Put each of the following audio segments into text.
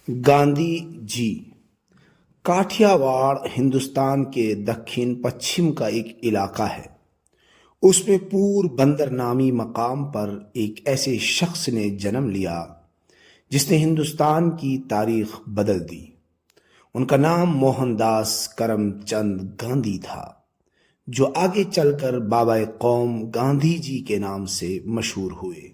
گاندھی جی کاٹھیاواڑ ہندوستان کے دکن پچھم کا ایک علاقہ ہے۔ اس میں پور بندر نامی مقام پر ایک ایسے شخص نے جنم لیا جس نے ہندوستان کی تاریخ بدل دی۔ ان کا نام موہن داس کرم چند گاندھی تھا، جو آگے چل کر بابا قوم گاندھی جی کے نام سے مشہور ہوئے۔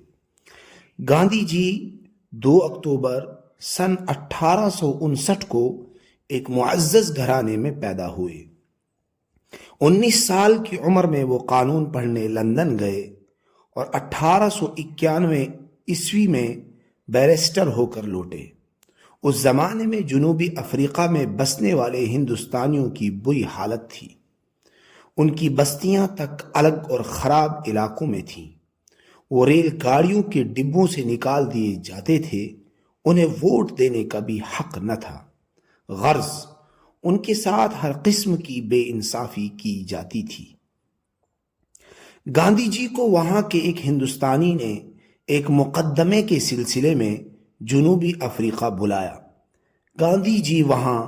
گاندھی جی 2 اکتوبر سن 1859 کو ایک معزز گھرانے میں پیدا ہوئے۔ 19 سال کی عمر میں وہ قانون پڑھنے لندن گئے اور 1891 عیسوی میں بیرسٹر ہو کر لوٹے۔ اس زمانے میں جنوبی افریقہ میں بسنے والے ہندوستانیوں کی بری حالت تھی۔ ان کی بستیاں تک الگ اور خراب علاقوں میں تھیں۔ وہ ریل گاڑیوں کے ڈبوں سے نکال دیے جاتے تھے۔ انہیں ووٹ دینے کا بھی حق نہ تھا۔ غرض ان کے ساتھ ہر قسم کی بے انصافی کی جاتی تھی۔ گاندھی جی کو وہاں کے ایک ہندوستانی نے ایک مقدمے کے سلسلے میں جنوبی افریقہ بلایا۔ گاندھی جی وہاں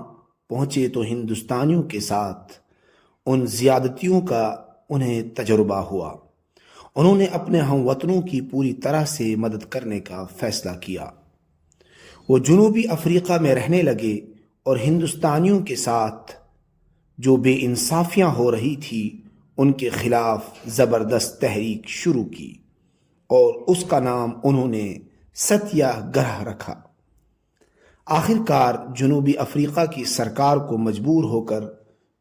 پہنچے تو ہندوستانیوں کے ساتھ ان زیادتیوں کا انہیں تجربہ ہوا۔ انہوں نے اپنے ہم وطنوں کی پوری طرح سے مدد کرنے کا فیصلہ کیا۔ وہ جنوبی افریقہ میں رہنے لگے اور ہندوستانیوں کے ساتھ جو بے انصافیاں ہو رہی تھی ان کے خلاف زبردست تحریک شروع کی اور اس کا نام انہوں نے ستیہ گرہ رکھا۔ آخر کار جنوبی افریقہ کی سرکار کو مجبور ہو کر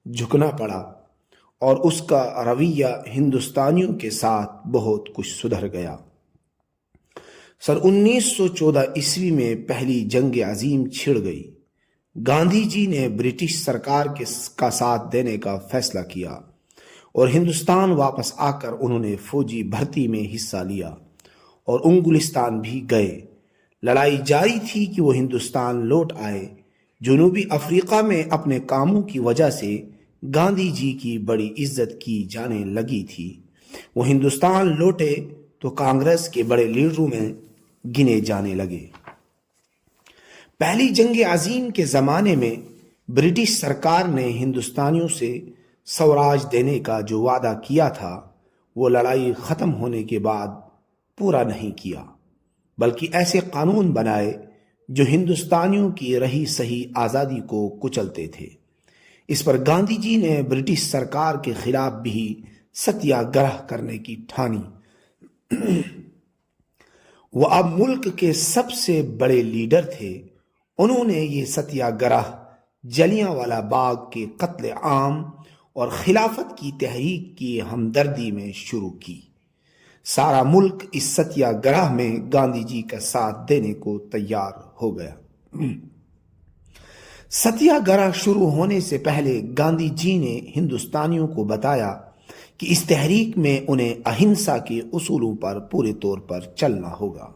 جھکنا پڑا اور اس کا رویہ ہندوستانیوں کے ساتھ بہت کچھ سدھر گیا۔ سن 1914 عیسوی میں پہلی جنگ عظیم چھڑ گئی۔ گاندھی جی نے برٹش سرکار کا ساتھ دینے کا فیصلہ کیا اور ہندوستان واپس آ کر انہوں نے فوجی بھرتی میں حصہ لیا اور انگلستان بھی گئے۔ لڑائی جاری تھی کہ وہ ہندوستان لوٹ آئے۔ جنوبی افریقہ میں اپنے کاموں کی وجہ سے گاندھی جی کی بڑی عزت کی جانے لگی تھی۔ وہ ہندوستان لوٹے تو کانگریس کے بڑے لیڈروں میں گنے جانے لگے۔ پہلی جنگ عظیم کے زمانے میں برٹش سرکار نے ہندوستانیوں سے سوراج دینے کا جو وعدہ کیا تھا وہ لڑائی ختم ہونے کے بعد پورا نہیں کیا، بلکہ ایسے قانون بنائے جو ہندوستانیوں کی رہی سہی آزادی کو کچلتے تھے۔ اس پر گاندھی جی نے برٹش سرکار کے خلاف بھی ستیہ گرہ کرنے کی ٹھانی۔ وہ اب ملک کے سب سے بڑے لیڈر تھے۔ انہوں نے یہ ستیہ گرہ جلیاں والا باغ کے قتل عام اور خلافت کی تحریک کی ہمدردی میں شروع کی۔ سارا ملک اس ستیہ گرہ میں گاندھی جی کا ساتھ دینے کو تیار ہو گیا۔ ستیہ گرہ شروع ہونے سے پہلے گاندھی جی نے ہندوستانیوں کو بتایا کہ اس تحریک میں انہیں اہنسا کے اصولوں پر پورے طور پر چلنا ہوگا۔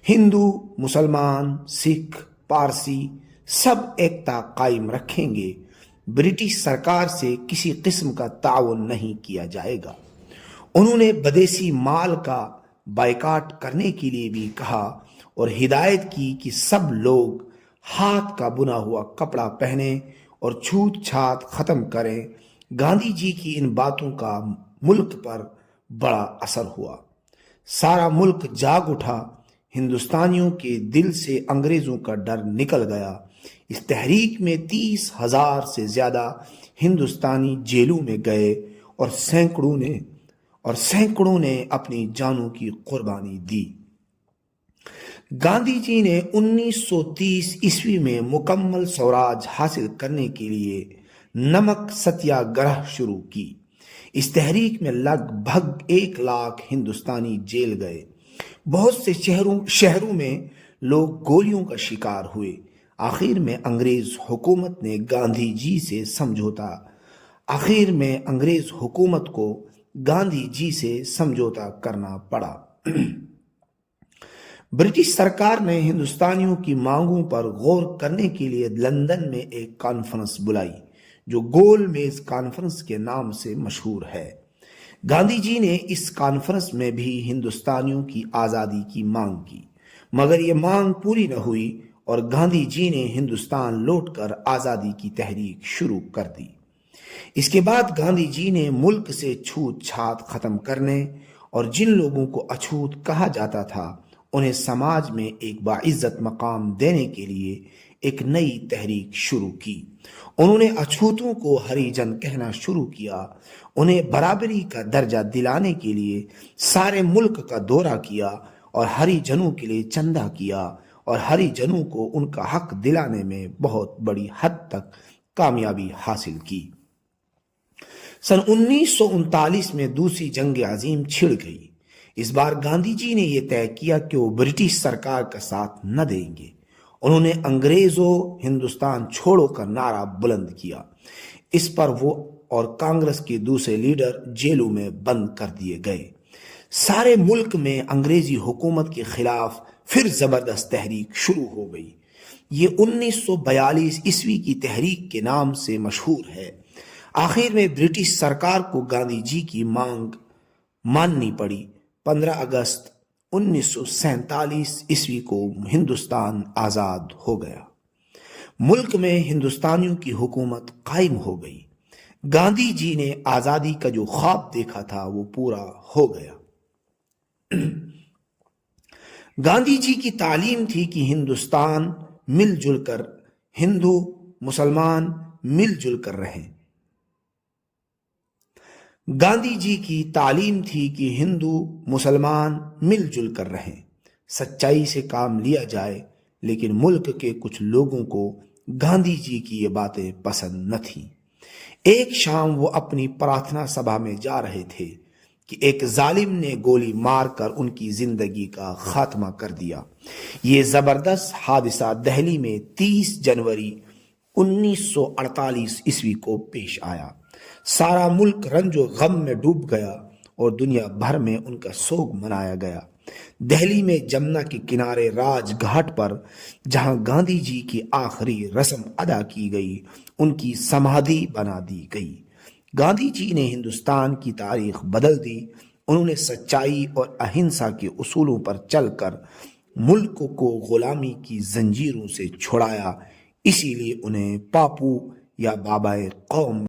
ہندو، مسلمان، سکھ، پارسی سب ایکتا قائم رکھیں گے۔ برٹش سرکار سے کسی قسم کا تعاون نہیں کیا جائے گا۔ انہوں نے بدیسی مال کا بائیکاٹ کرنے کے لیے بھی کہا اور ہدایت کی کہ سب لوگ ہاتھ کا بنا ہوا کپڑا پہنیں اور چھوت چھات ختم کریں۔ گاندھی جی کی ان باتوں کا ملک پر بڑا اثر ہوا۔ سارا ملک جاگ اٹھا۔ ہندوستانیوں کے دل سے انگریزوں کا ڈر نکل گیا۔ اس تحریک میں 30,000 سے زیادہ ہندوستانی جیلوں میں گئے اور سینکڑوں نے اپنی جانوں کی قربانی دی۔ گاندھی جی نے 1930 عیسوی میں مکمل سوراج حاصل کرنے کے لیے نمک ستیہ گرہ شروع کی۔ اس تحریک میں لگ بھگ 1 لاکھ ہندوستانی جیل گئے۔ بہت سے شہروں میں لوگ گولیوں کا شکار ہوئے۔ آخر میں انگریز حکومت کو گاندھی جی سے سمجھوتا کرنا پڑا۔ برٹش سرکار نے ہندوستانیوں کی مانگوں پر غور کرنے کے لیے لندن میں ایک کانفرنس بلائی جو گول میز کانفرنس کے نام سے مشہور ہے۔ گاندھی جی نے اس کانفرنس میں بھی ہندوستانیوں کی آزادی کی مانگ کی، مگر یہ مانگ پوری نہ ہوئی اور گاندھی جی نے ہندوستان لوٹ کر آزادی کی تحریک شروع کر دی۔ اس کے بعد گاندھی جی نے ملک سے چھوت چھات ختم کرنے اور جن لوگوں کو اچھوت کہا جاتا تھا انہیں سماج میں ایک باعزت مقام دینے کے لیے ایک نئی تحریک شروع کی۔ انہوں نے اچھوتوں کو ہری جن کہنا شروع کیا، انہیں برابری کا درجہ دلانے کے لیے سارے ملک کا دورہ کیا اور ہری جنوں کے لیے چندہ کیا اور ہری جنوں کو ان کا حق دلانے میں بہت بڑی حد تک کامیابی حاصل کی۔ سن 1939 میں دوسری جنگ عظیم چھڑ گئی۔ اس بار گاندھی جی نے یہ طے کیا کہ وہ برٹش سرکار کا ساتھ نہ دیں گے۔ انہوں نے انگریزوں ہندوستان چھوڑو کا نعرہ بلند کیا۔ اس پر وہ اور کانگریس کے دوسرے لیڈر جیلوں میں بند کر دیے گئے۔ سارے ملک میں انگریزی حکومت کے خلاف پھر زبردست تحریک شروع ہو گئی۔ یہ 1942 عیسوی کی تحریک کے نام سے مشہور ہے۔ آخر میں برٹش سرکار کو گاندھی جی کی مانگ ماننی پڑی۔ 15 اگست 1947 عیسوی کو ہندوستان آزاد ہو گیا۔ ملک میں ہندوستانیوں کی حکومت قائم ہو گئی۔ گاندھی جی نے آزادی کا جو خواب دیکھا تھا وہ پورا ہو گیا۔ گاندھی جی کی تعلیم تھی کہ ہندوستان مل جل کر ہندو مسلمان مل جل کر رہیں۔ گاندھی جی کی تعلیم تھی کہ ہندو مسلمان مل جل کر رہیں، سچائی سے کام لیا جائے، لیکن ملک کے کچھ لوگوں کو گاندھی جی کی یہ باتیں پسند نہ تھیں۔ ایک شام وہ اپنی پرارتھنا سبھا میں جا رہے تھے کہ ایک ظالم نے گولی مار کر ان کی زندگی کا خاتمہ کر دیا۔ یہ زبردست حادثہ دہلی میں 30 جنوری 1948 عیسوی کو پیش آیا۔ سارا ملک رنج و غم میں ڈوب گیا اور دنیا بھر میں ان کا سوگ منایا گیا۔ دہلی میں جمنا کے کنارے راج گھاٹ پر جہاں گاندھی جی کی آخری رسم ادا کی گئی، ان کی سمادھی بنا دی گئی۔ گاندھی جی نے ہندوستان کی تاریخ بدل دی۔ انہوں نے سچائی اور اہنسا کے اصولوں پر چل کر ملک کو غلامی کی زنجیروں سے چھڑایا، اسی لیے انہیں پاپو یا بابائے قوم